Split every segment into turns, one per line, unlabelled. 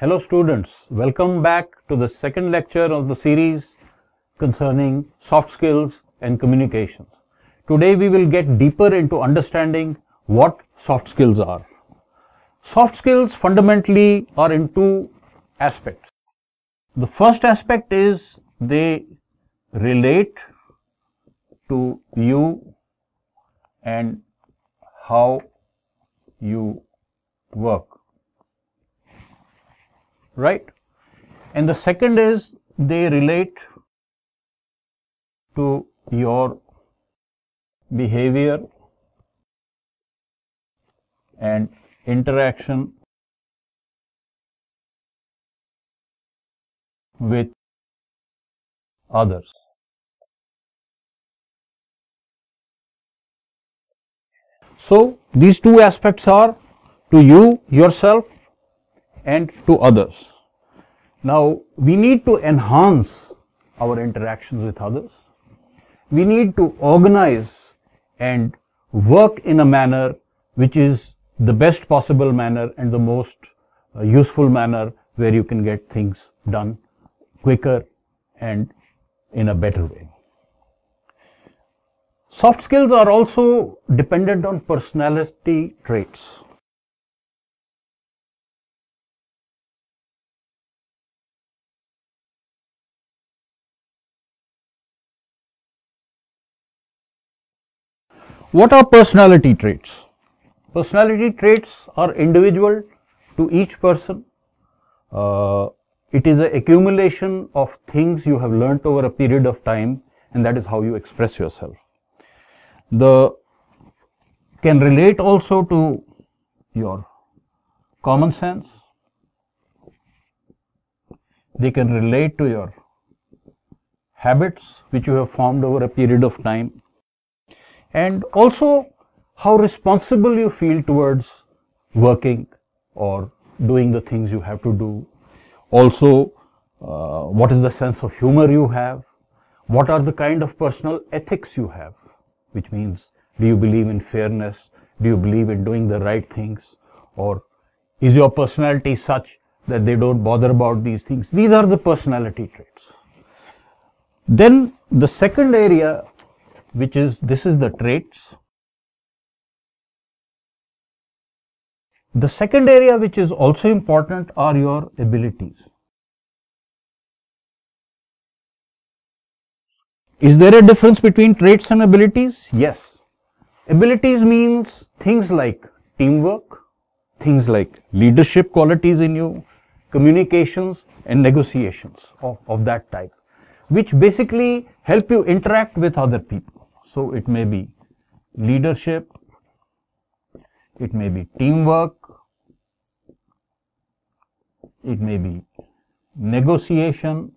Hello students, welcome back to the second lecture of the series concerning soft skills and communications. Today we will get deeper into understanding what soft skills are. Soft skills fundamentally are in two aspects. The first aspect is they relate to you and how you work, right? And the second is they relate to your behavior and interaction with others. So these two aspects are to you, yourself, and to others. Now we need to enhance our interactions with others. We need to organize and work in a manner which is the best possible manner and the most useful manner where you can get things done quicker and in a better way. Soft skills are also dependent on personality traits. What are personality traits? Personality traits are individual to each person. It is an accumulation of things you have learnt over a period of time, and that is how you express yourself. Can relate also to your common sense. They can relate to your habits which you have formed over a period of time, and also how responsible you feel towards working or doing the things you have to do. Also, what is the sense of humor you have? What are the kind of personal ethics you have? Which means, do you believe in fairness? Do you believe in doing the right things? Or is your personality such that they don't bother about these things? These are the personality traits. Then the second area, this is the traits. The second area which is also important are your abilities. Is there a difference between traits and abilities? Yes. Abilities means things like teamwork, things like leadership qualities in you, communications and negotiations of that type, which basically help you interact with other people. So it may be leadership, it may be teamwork, it may be negotiation,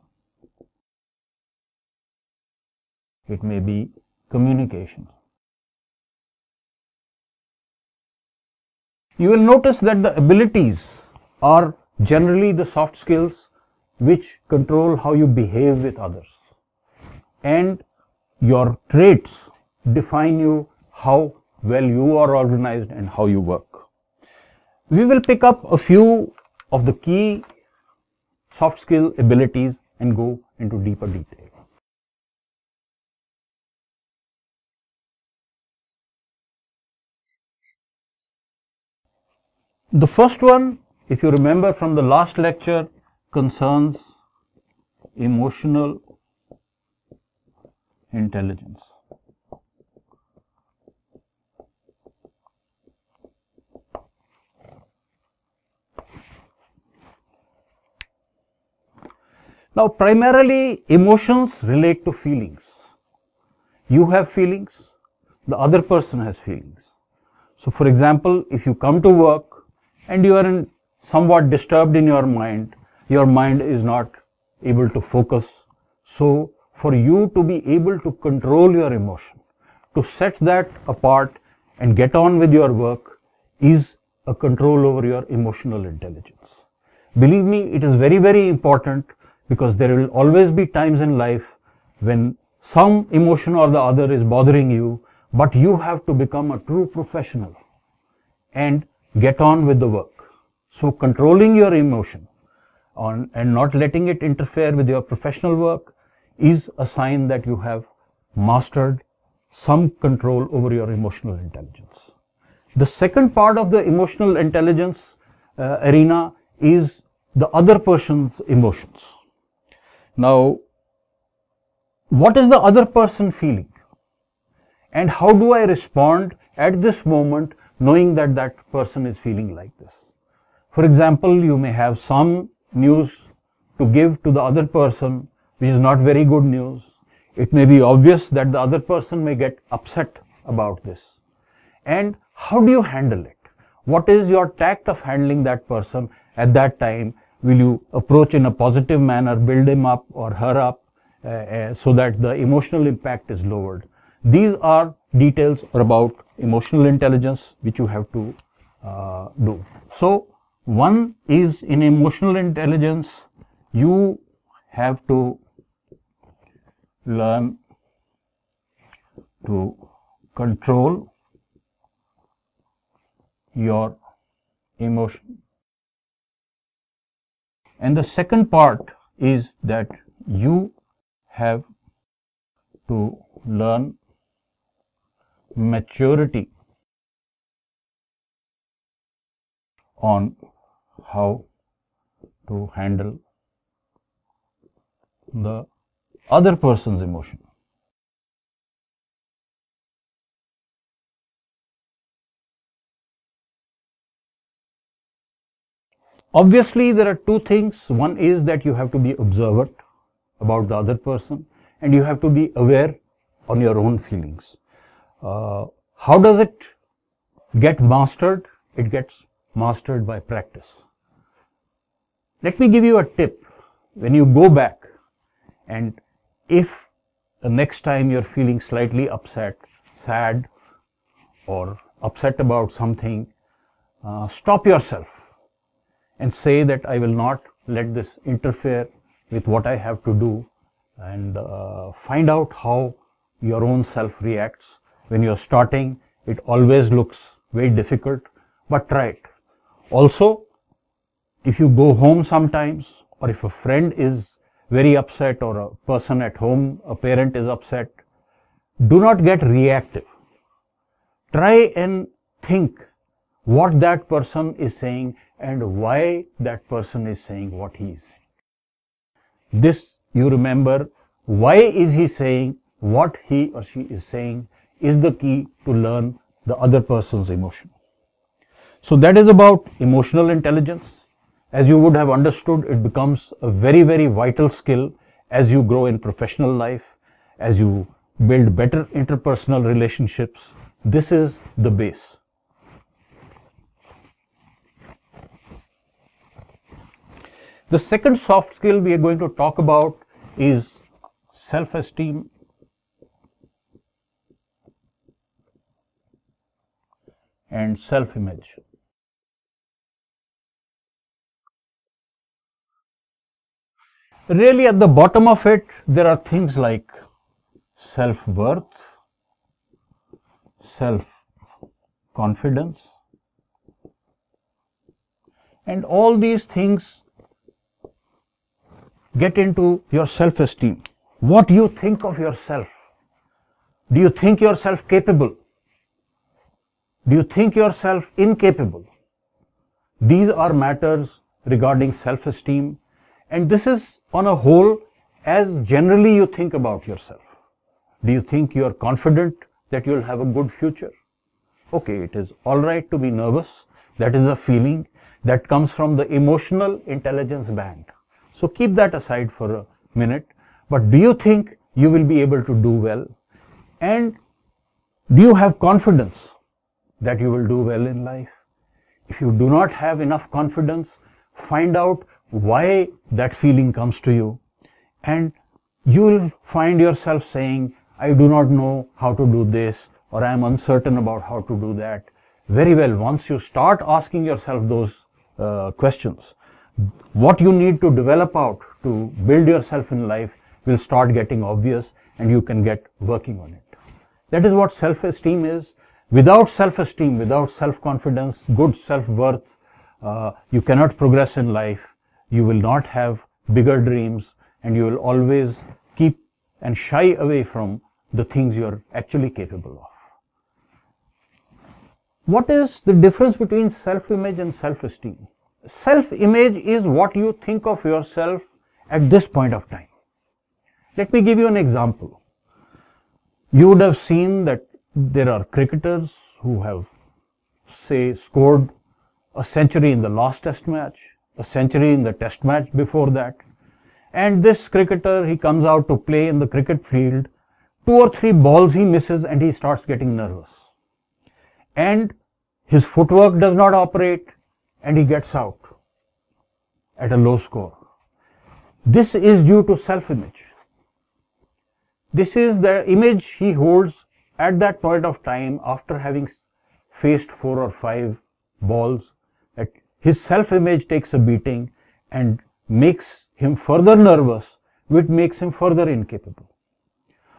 it may be communication. You will notice that the abilities are generally the soft skills which control how you behave with others, and your traits define you how well you are organized and how you work. We will pick up a few of the key soft skill abilities and go into deeper detail. The first one, if you remember from the last lecture, concerns emotional intelligence. Now, primarily emotions relate to feelings. You have feelings, the other person has feelings. So, for example, if you come to work and you are somewhat disturbed in your mind is not able to focus. So, for you to be able to control your emotion, to set that apart and get on with your work is a control over your emotional intelligence. Believe me, it is very, very important, because there will always be times in life when some emotion or the other is bothering you, but you have to become a true professional and get on with the work. So controlling your emotion, and not letting it interfere with your professional work is a sign that you have mastered some control over your emotional intelligence. The second part of the emotional intelligence arena is the other person's emotions. Now, what is the other person feeling? And how do I respond at this moment knowing that that person is feeling like this? For example, you may have some news to give to the other person which is not very good news. It may be obvious that the other person may get upset about this. And how do you handle it? What is your tact of handling that person at that time? Will you approach in a positive manner, build him up or her up so that the emotional impact is lowered? These are details about emotional intelligence which you have to do. So, one is in emotional intelligence, you have to learn to control your emotion. And the second part is that you have to learn maturity on how to handle the other person's emotion. Obviously, there are two things. One is that you have to be observant about the other person and you have to be aware on your own feelings. How does it get mastered? It gets mastered by practice. Let me give you a tip. When you go back and if the next time you're feeling slightly upset, sad or upset about something, stop yourself and say that I will not let this interfere with what I have to do, and find out how your own self reacts. When you're starting, it always looks very difficult, but try it. Also, if you go home sometimes, or if a friend is very upset or a person at home, a parent is upset, do not get reactive. Try and think what that person is saying and why that person is saying what he is saying. This you remember, why is he saying what he or she is saying is the key to learn the other person's emotion. So that is about emotional intelligence. As you would have understood, it becomes a very, very vital skill as you grow in professional life, as you build better interpersonal relationships. This is the base. The second soft skill we are going to talk about is self-esteem and self-image. Really, at the bottom of it, there are things like self-worth, self-confidence, and all these things get into your self-esteem. What you think of yourself. Do you think yourself capable? Do you think yourself incapable? These are matters regarding self-esteem, and this is on a whole as generally you think about yourself. Do you think you are confident that you will have a good future? Okay, it is all right to be nervous. That is a feeling that comes from the emotional intelligence band. So keep that aside for a minute. But do you think you will be able to do well? And do you have confidence that you will do well in life? If you do not have enough confidence, find out why that feeling comes to you, and you will find yourself saying, I do not know how to do this, or I am uncertain about how to do that. Very well, once you start asking yourself those questions, what you need to develop out to build yourself in life will start getting obvious, and you can get working on it. That is what self-esteem is. Without self-esteem, without self-confidence, good self-worth, you cannot progress in life. you will not have bigger dreams, and you will always keep and shy away from the things you are actually capable of. What is the difference between self-image and self-esteem? Self-image is what you think of yourself at this point of time. Let me give you an example. You would have seen that there are cricketers who have, say, scored a century in the last test match, a century in the test match before that, and this cricketer, he comes out to play in the cricket field, 2 or 3 balls he misses and he starts getting nervous. And his footwork does not operate and he gets out at a low score. This is due to self-image. This is the image he holds at that point of time after having faced 4 or 5 balls, that his self-image takes a beating and makes him further nervous, which makes him further incapable.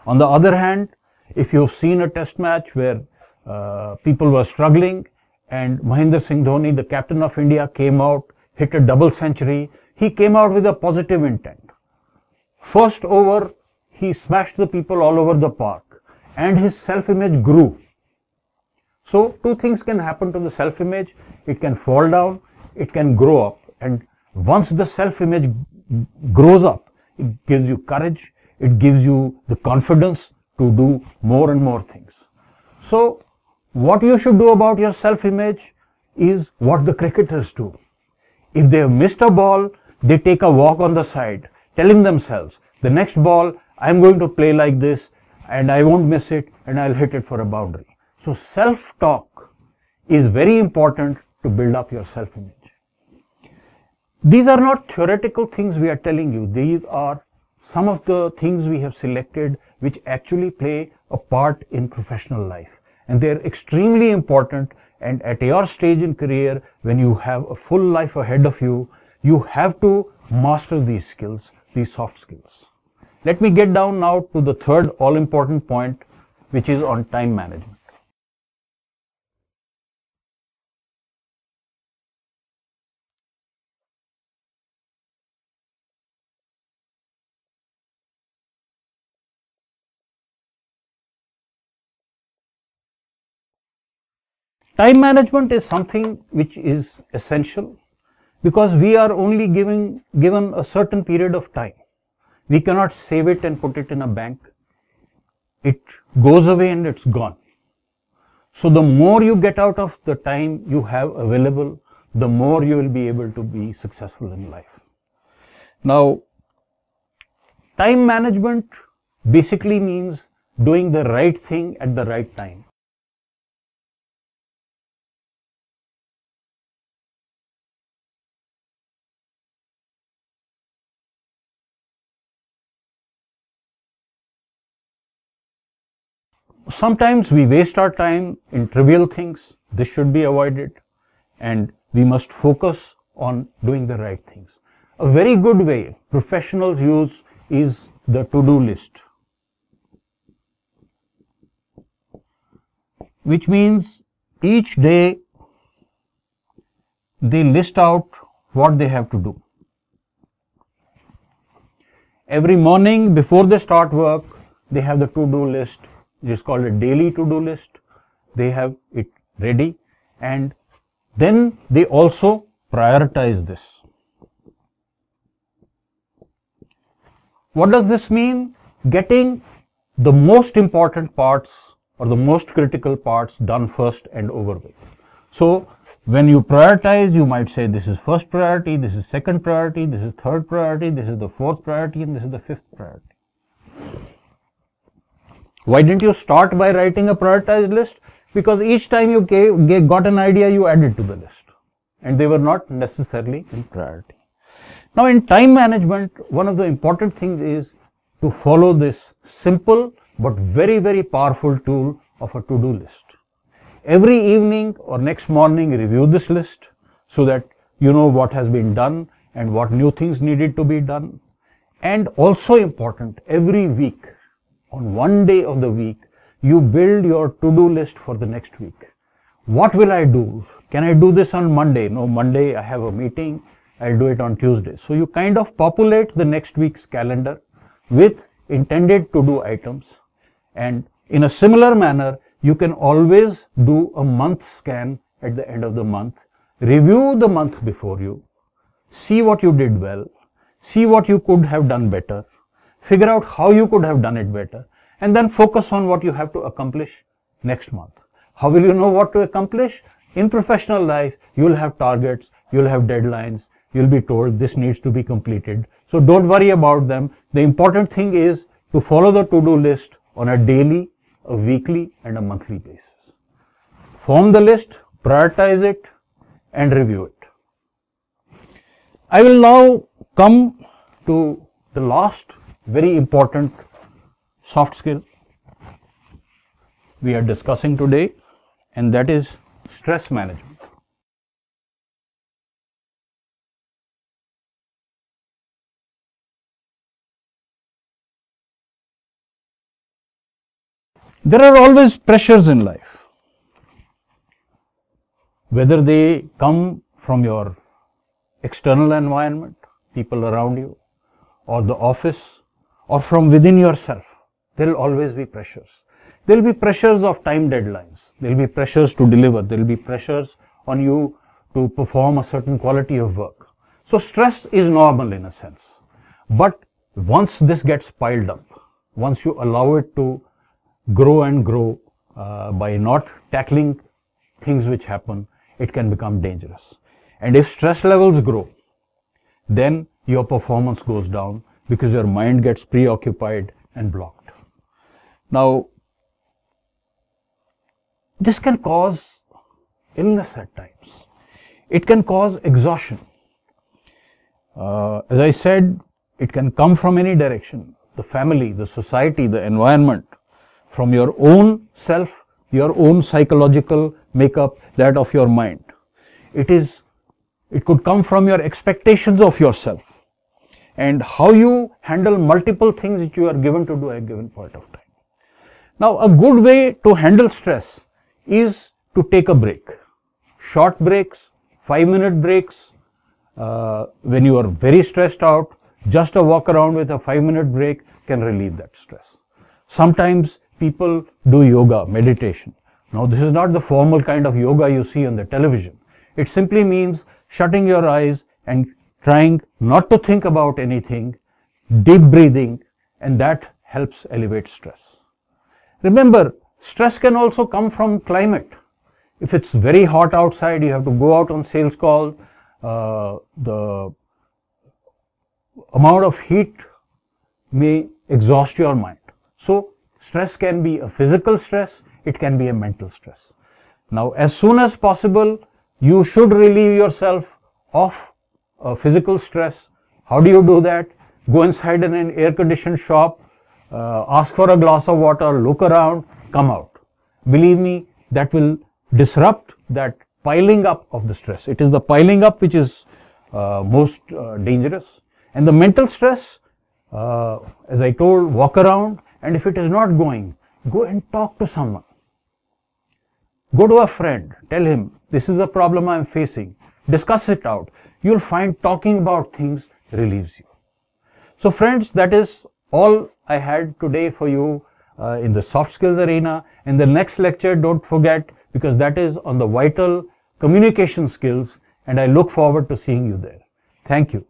On the other hand, if you've seen a test match where people were struggling and Mahendra Singh Dhoni, the captain of India, came out, hit a double century, he came out with a positive intent. First over, he smashed the people all over the park and his self-image grew. So 2 things can happen to the self-image. It can fall down, it can grow up, and once the self-image grows up, it gives you courage, it gives you the confidence to do more and more things. So what you should do about your self-image is what the cricketers do. If they have missed a ball, they take a walk on the side, telling themselves, the next ball I am going to play like this and I won't miss it and I'll hit it for a boundary. So self-talk is very important to build up your self-image. These are not theoretical things we are telling you. These are some of the things we have selected which actually play a part in professional life. And they are extremely important, and at your stage in career, when you have a full life ahead of you, you have to master these skills, these soft skills. Let me get down now to the third all-important point, which is on time management. Time management is something which is essential because we are only given a certain period of time. We cannot save it and put it in a bank. It goes away and it's gone. So the more you get out of the time you have available, the more you will be able to be successful in life. Now, time management basically means doing the right thing at the right time. Sometimes we waste our time in trivial things. This should be avoided, and we must focus on doing the right things. A very good way professionals use is the to-do list, which means each day they list out what they have to do. Every morning before they start work, they have the to-do list. It is called a daily to-do list. They have it ready, and then they also prioritize this. What does this mean? Getting the most important parts or the most critical parts done first and over with. So when you prioritize, you might say this is first priority, this is second priority, this is third priority, this is the fourth priority, and this is the fifth priority. Why didn't you start by writing a prioritized list? Because each time you got an idea, you added to the list, and they were not necessarily in priority. Now in time management, one of the important things is to follow this simple but very, very powerful tool of a to-do list. Every evening or next morning, review this list so that you know what has been done and what new things needed to be done. And also important, every week, on one day of the week, you build your to-do list for the next week. What will I do? Can I do this on Monday? No, Monday I have a meeting I'll do it on Tuesday. So you kind of populate the next week's calendar with intended to-do items, and in a similar manner, you can always do a month scan at the end of the month, review the month before you, see what you did well, see what you could have done better, figure out how you could have done it better, and then focus on what you have to accomplish next month. How will you know what to accomplish? In professional life, you will have targets, you will have deadlines, you will be told this needs to be completed. So don't worry about them. The important thing is to follow the to-do list on a daily, a weekly, and a monthly basis. Form the list, prioritize it, and review it. I will now come to the last very important soft skill we are discussing today, and that is stress management. There are always pressures in life, whether they come from your external environment, people around you, or the office, or from within yourself. There will always be pressures. There will be pressures of time deadlines. There will be pressures to deliver. There will be pressures on you to perform a certain quality of work. So stress is normal in a sense. But once this gets piled up, once you allow it to grow and grow by not tackling things which happen, it can become dangerous. And if stress levels grow, then your performance goes down because your mind gets preoccupied and blocked. Now, this can cause illness at times. It can cause exhaustion. As I said, it can come from any direction: the family, the society, the environment, from your own self, your own psychological makeup, that of your mind. It could come from your expectations of yourself and how you handle multiple things which you are given to do at a given point of time. Now, a good way to handle stress is to take a break. Short breaks, 5-minute breaks. When you are very stressed out, just a walk around with a 5-minute break can relieve that stress. Sometimes people do yoga, meditation. Now, this is not the formal kind of yoga you see on the television. It simply means shutting your eyes and trying not to think about anything, deep breathing, and that helps elevate stress. Remember, stress can also come from climate. If it's very hot outside, you have to go out on sales call, the amount of heat may exhaust your mind. So, stress can be a physical stress, it can be a mental stress. Now, as soon as possible, you should relieve yourself of physical stress. How do you do that? Go inside in an air-conditioned shop, ask for a glass of water, look around, come out. Believe me, that will disrupt that piling up of the stress. It is the piling up which is most dangerous. And the mental stress, as I told, walk around, and if it is not going, go and talk to someone. Go to a friend, tell him, this is a problem I am facing, discuss it out. You will find talking about things relieves you. So friends, that is all I had today for you in the soft skills arena. In the next lecture, don't forget, because that is on the vital communication skills, and I look forward to seeing you there. Thank you.